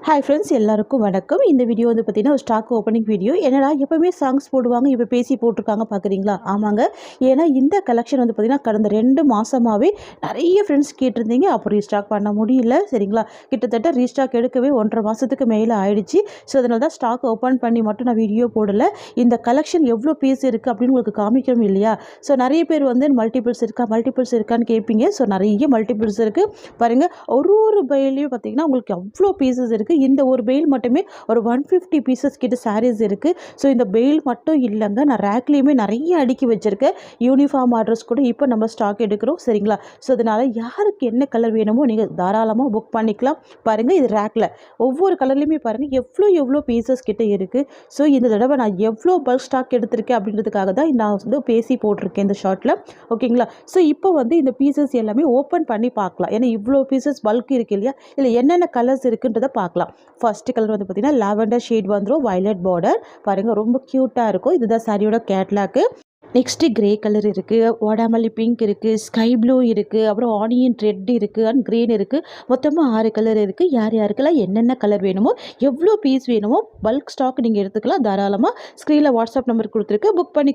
Hi friends, எல்லாருக்கும் வணக்கம். இந்த வீடியோ வந்து பார்த்தீங்கன்னா ஒரு ஸ்டாக் ஓப்பனிங் வீடியோ. என்னடா எப்பவுமே சாங்ஸ் போடுவாங்க, இப்போ பேசி போட்டிருக்காங்க பார்க்குறீங்களா? ஆமாங்க. ஏன்னா இந்த கலெக்ஷன் வந்து பார்த்தீங்கன்னா கடந்த 2 மாதமாகவே நிறைய ஃப்ரெண்ட்ஸ் கேட்டிருந்தீங்க. அப்போ ரீஸ்டாக் பண்ண முடியல, சரிங்களா? கிட்டத்தட்ட ரீஸ்டாக் எடுக்கவே 1.5 மாதத்துக்கு மேலே ஆயிடுச்சு. ஸோ அதனால தான் ஸ்டாக் ஓப்பன் பண்ணி மட்டும் நான் வீடியோ போடலை. இந்த கலெக்ஷன் எவ்வளோ பீஸ் இருக்குது அப்படின்னு உங்களுக்கு காமிக்கணும் இல்லையா? ஸோ நிறைய பேர் வந்து மல்டிபிள்ஸ் இருக்கான்னு கேட்பீங்க. ஸோ நிறைய மல்டிபிள்ஸ் இருக்குது பாருங்கள். ஒரு பையிலையும் பார்த்தீங்கன்னா உங்களுக்கு அவ்வளோ பீசஸ் இருக்குது. இந்த ஒரு பெயில் மட்டுமே ஒரு 150 பீசஸ் கிட்ட சாரீஸ் இருக்குது. ஸோ இந்த பெயில் மட்டும் இல்லைங்க, நான் ரேக்லேயுமே நிறைய அடுக்கி வச்சுருக்கேன். யூனிஃபார்ம் ஆர்டர்ஸ் கூட இப்போ நம்ம ஸ்டாக் எடுக்கிறோம், சரிங்களா? ஸோ அதனால் யாருக்கு என்ன கலர் வேணுமோ நீங்கள் தாராளமாக புக் பண்ணிக்கலாம். பாருங்கள், இது ரேக்கில் ஒவ்வொரு கலர்லேயுமே பாருங்கள் எவ்வளோ பீசஸ் கிட்ட இருக்குது. ஸோ இந்த தடவை நான் எவ்வளோ பல்க் ஸ்டாக் எடுத்திருக்கேன் அப்படின்றதுக்காக தான் நான் வந்து பேசி போட்டிருக்கேன் இந்த ஷார்ட்டில், ஓகேங்களா? ஸோ இப்போ வந்து இந்த பீசஸ் எல்லாமே ஓப்பன் பண்ணி பார்க்கலாம். ஏன்னா இவ்வளோ பீசஸ் பல்க் இருக்குது இல்லையா? இல்லை என்னென்ன கலர்ஸ் இருக்குன்றதை பார்க்கலாம். ஃபர்ஸ்ட் கலர் வந்து பார்த்தீங்கன்னா லாவெண்டர் ஷேட் வந்துடும், வயலட் பார்டர் பாருங்கள், ரொம்ப க்யூட்டாக இருக்கும். இதுதான் சாரியோட கேட்லாக்கு. நெக்ஸ்ட்டு கிரே கலர் இருக்குது, வாடாமல்லி பிங்க் இருக்குது, ஸ்கை ப்ளூ இருக்குது, அப்புறம் ஆனியன் ரெட் இருக்குது அண்ட் க்ரீன் இருக்குது. மொத்தமாக 6 கலர் இருக்குது. யார் யாருக்கெல்லாம் என்னென்ன கலர் வேணுமோ, எவ்வளோ பீஸ் வேணுமோ பல்க் ஸ்டாக் நீங்கள் எடுத்துக்கலாம் தாராளமாக. ஸ்க்ரீனில் வாட்ஸ்அப் நம்பர் கொடுத்துருக்கு, புக் பண்ணி